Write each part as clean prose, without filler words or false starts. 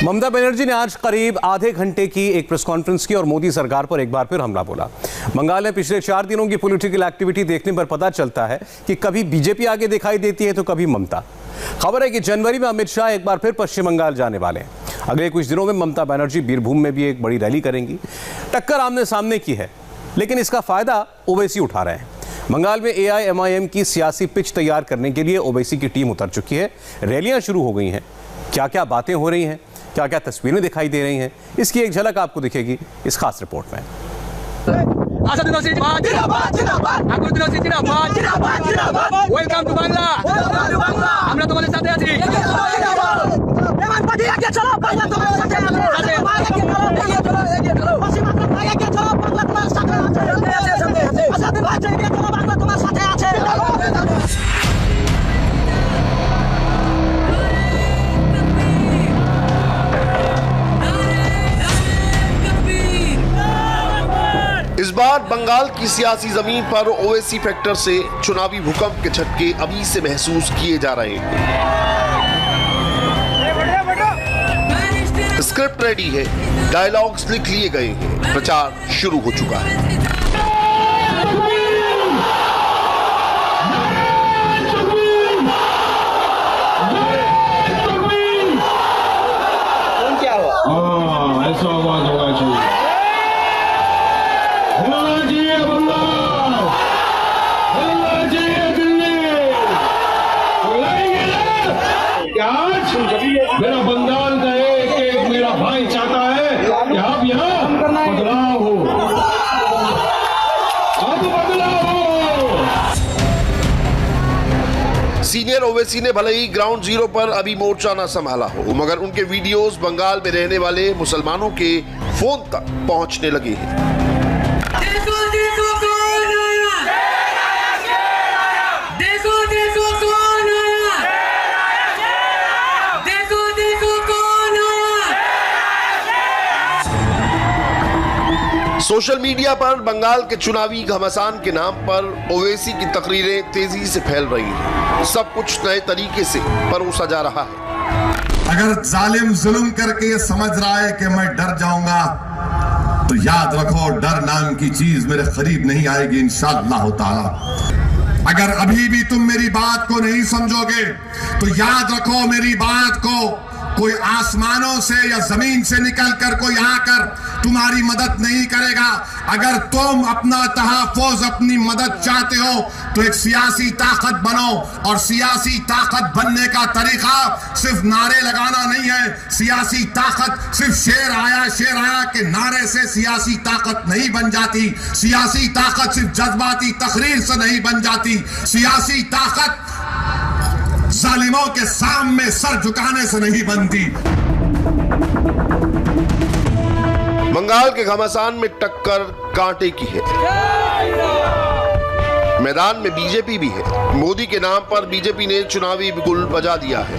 ममता बनर्जी ने आज करीब आधे घंटे की एक प्रेस कॉन्फ्रेंस की और मोदी सरकार पर एक बार फिर हमला बोला। बंगाल में पिछले 4 दिनों की पॉलिटिकल एक्टिविटी देखने पर पता चलता है कि कभी बीजेपी आगे दिखाई देती है तो कभी ममता। खबर है कि जनवरी में अमित शाह एक बार फिर पश्चिम बंगाल जाने वाले हैं। अगले कुछ दिनों में ममता बनर्जी बीरभूम में भी एक बड़ी रैली करेंगी। टक्कर आमने सामने की है, लेकिन इसका फायदा ओवैसी उठा रहे हैं। बंगाल में AIMIM की सियासी पिच तैयार करने के लिए ओवैसी की टीम उतर चुकी है। रैलियां शुरू हो गई हैं। क्या क्या बातें हो रही हैं, क्या क्या तस्वीरें दिखाई दे रही हैं, इसकी एक झलक आपको दिखेगी इस खास रिपोर्ट में। Welcome to Bangla. আমরা তোমাদের সাথে আছি। इस बार बंगाल की सियासी जमीन पर ओवैसी फैक्टर से चुनावी भूकंप के झटके अभी से महसूस किए जा रहे हैं। स्क्रिप्ट रेडी है, डायलॉग्स लिख लिए गए हैं, प्रचार शुरू हो चुका है। ऐसा आवाज होगा चाहिए। मेरा बंगाल का एक मेरा भाई चाहता है कि अब यहाँ बदलाव हो, अब बदलाव हो। सीनियर ओवैसी ने भले ही ग्राउंड जीरो पर अभी मोर्चा ना संभाला हो, मगर उनके वीडियोस बंगाल में रहने वाले मुसलमानों के फोन तक पहुंचने लगे हैं। सोशल मीडिया पर बंगाल के चुनावी घमासान के नाम पर ओवैसी की तकरीरें तेजी से फैल रही हैं। सब कुछ नए तरीके से परोसा जा रहा है। अगर जालिम जुल्म करके ये समझ रहा है कि मैं डर जाऊंगा, तो याद रखो डर नाम की चीज मेरे करीब नहीं आएगी इंशाअल्लाह ताला। अगर अभी भी तुम मेरी बात को नहीं समझोगे तो याद रखो मेरी बात को कोई आसमानों से या जमीन से निकल कर कोई आकर तुम्हारी मदद नहीं करेगा। अगर तुम अपना तहफ़्फ़ुज़, अपनी मदद चाहते हो तो एक सियासी ताकत बनो, और सियासी ताकत बनने का तरीका सिर्फ नारे लगाना नहीं है। सियासी ताकत सिर्फ शेर आया के नारे से सियासी ताकत नहीं बन जाती। सियासी ताकत सिर्फ जज्बाती तकरीर से नहीं बन जाती। सियासी ताकत जालिमों के सामने सर झुकाने से नहीं बनती। बंगाल के घमासान में टक्कर कांटे की है। मैदान में बीजेपी भी है। मोदी के नाम पर बीजेपी ने चुनावी बिगुल बजा दिया है।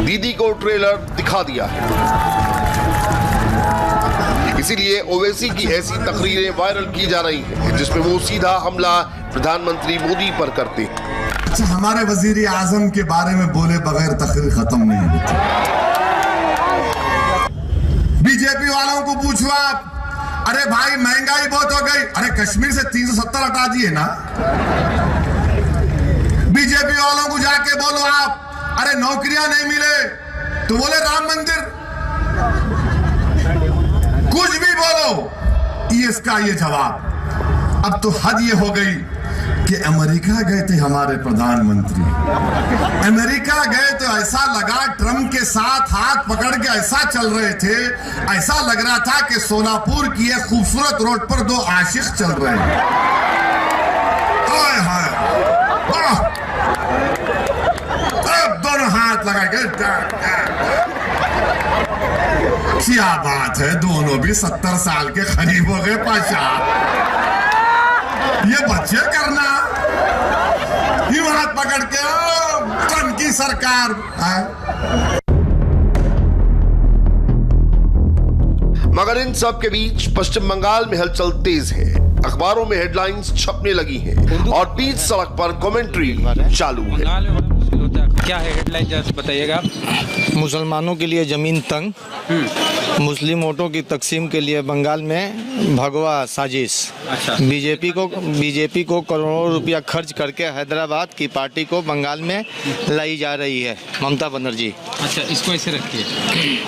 दीदी को ट्रेलर दिखा दिया है। इसीलिए ओवैसी की ऐसी तकरीरें वायरल की जा रही हैं जिसमें वो सीधा हमला प्रधानमंत्री मोदी पर करते हैं। अच्छा, हमारे वजीर आजम के बारे में बोले बगैर तकरीर खत्म नहीं होती। बीजेपी वालों को पूछो आप, अरे भाई महंगाई बहुत हो गई, अरे कश्मीर से 370 हटा दिए ना। बीजेपी वालों को जाके बोलो आप, अरे नौकरियां नहीं मिले तो बोले राम मंदिर। कुछ भी बोलो, ये इसका ये जवाब। अब तो हद ये हो गई कि अमेरिका गए थे हमारे प्रधानमंत्री। अमेरिका गए तो ऐसा लगा ट्रम्प के साथ हाथ पकड़ के ऐसा चल रहे थे, ऐसा लग रहा था कि सोलापुर की एक खूबसूरत रोड पर 2 आशिक चल रहे हैं। हाय हाय, दोनों हाथ लगा के क्या बात है, दोनों भी 70 साल के करीब हो गए पाशा। ये बच्चे करना यूं हाथ पकड़ के ट्रम्प की सरकार। मगर इन सब के बीच पश्चिम बंगाल में हलचल तेज है। अखबारों में हेडलाइंस छपने लगी हैं और बीच सड़क पर कमेंट्री चालू है। मुश्किल होता है। क्या है हेडलाइन, जरा बताइएगा। मुसलमानों के लिए ज़मीन तंग, मुस्लिम वोटों की तकसीम के लिए बंगाल में भगवा साजिश। अच्छा। बीजेपी को करोड़ों रुपया खर्च करके हैदराबाद की पार्टी को बंगाल में लाई जा रही है ममता बनर्जी। अच्छा, इसको ऐसे रखिए।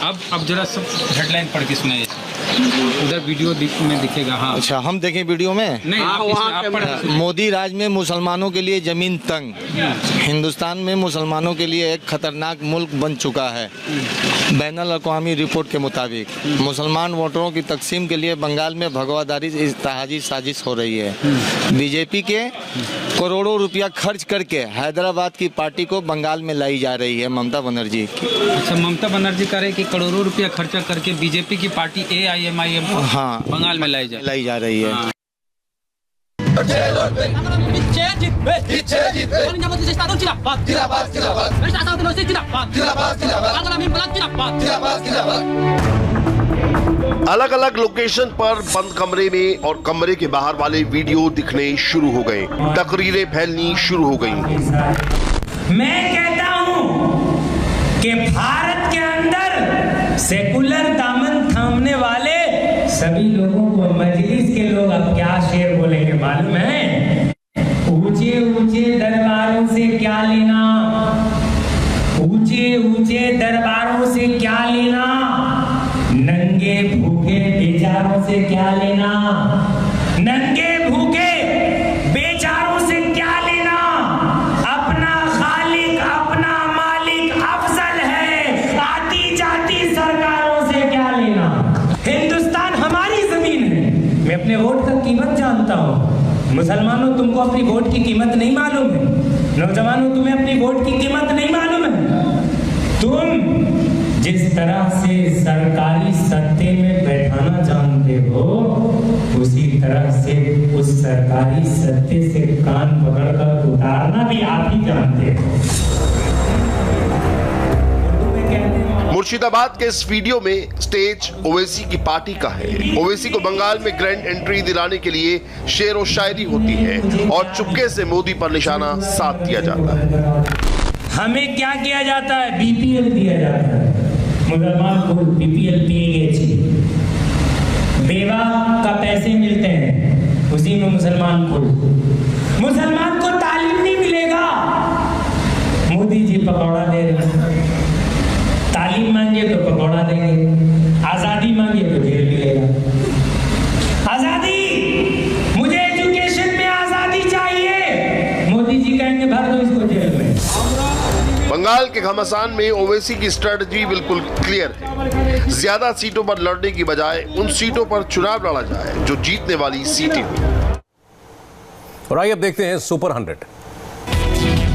अब जरा सब हेडलाइन पढ़ के सुनाइए। उधर वीडियो में दिखेगा। हाँ, अच्छा, हम देखें वीडियो में। नहीं, आप पढ़ के सुनाइए। मोदी राज में मुसलमानों के लिए ज़मीन तंग, हिंदुस्तान में मुसलमानों के लिए एक खतरनाक मुल्क बन चुका है। बैनुल अक़वामी रिपोर्ट के मुताबिक मुसलमान वोटरों की तकसीम के लिए बंगाल में भगवादारी इत्तेहादी साजिश हो रही है। बीजेपी के करोड़ों रुपया खर्च करके हैदराबाद की पार्टी को बंगाल में लाई जा रही है ममता बनर्जी। अच्छा, ममता बनर्जी कह रहे हैं कि करोड़ों रुपया खर्चा करके बीजेपी की पार्टी AIMIM को हाँ, बंगाल में लाई जा रही है। हाँ। अलग अलग लोकेशन पर बंद कमरे में और कमरे के बाहर वाले वीडियो दिखने शुरू हो गए, तकरीरें फैलनी शुरू हो गईं। मैं कहता हूं कि भारत के अंदर सेकुलर दामन थामने वाले सभी लोगों को मजलिस के लोग अब क्या शेर बोलेंगे मालूम है? ऊंचे ऊंचे दरबारों से क्या लेना, ऊंचे ऊंचे दरबारों से क्या लेना, नंगे भूखे बेचारों से क्या लेना, नंगे भूखे बेचारों से क्या लेना। अपना खालिक अपना मालिक अफजल है, आती जाती सरकारों से क्या लेना। हिंदुस्तान हमारी जमीन है, मैं अपने वोट का कीमत जानता हूँ। मुसलमानों, तुमको अपनी वोट की कीमत नहीं मालूम है। नौजवानों, तुम्हें अपनी वोट की कीमत नहीं मालूम है। तुम जिस तरह से सरकारी सत्ते में बैठाना जानते हो, उसी तरह से उस सरकारी सत्ते से कान पकड़कर उतारना भी आप ही जानते हो। मुर्शिदाबाद के इस वीडियो में स्टेज ओवैसी की पार्टी का है। ओवैसी को बंगाल में ग्रैंड एंट्री दिलाने के लिए शेर व शायरी होती है और चुपके से मोदी पर निशाना साध दिया जाता है। हमें क्या किया जाता है? BPL दिया जाता है। मुसलमान को BPL पिएंगे, बेवा का पैसे मिलते हैं, उसी में मुसलमान को तालीम नहीं मिलेगा। मोदी जी पकौड़ा दे रहे, तालीम मांगे तो पकौड़ा देंगे, आजादी मांगे तो जेल मिलेगा। आजादी, मुझे एजुकेशन में आजादी चाहिए, मोदी जी कहेंगे भर दो इसको जेल में। बंगाल के घमासान में ओवैसी की स्ट्रेटजी बिल्कुल क्लियर है। ज्यादा सीटों पर लड़ने की बजाय उन सीटों पर चुनाव लड़ा जाए जो जीतने वाली सीटें हुई। और आइए अब देखते हैं सुपर 100।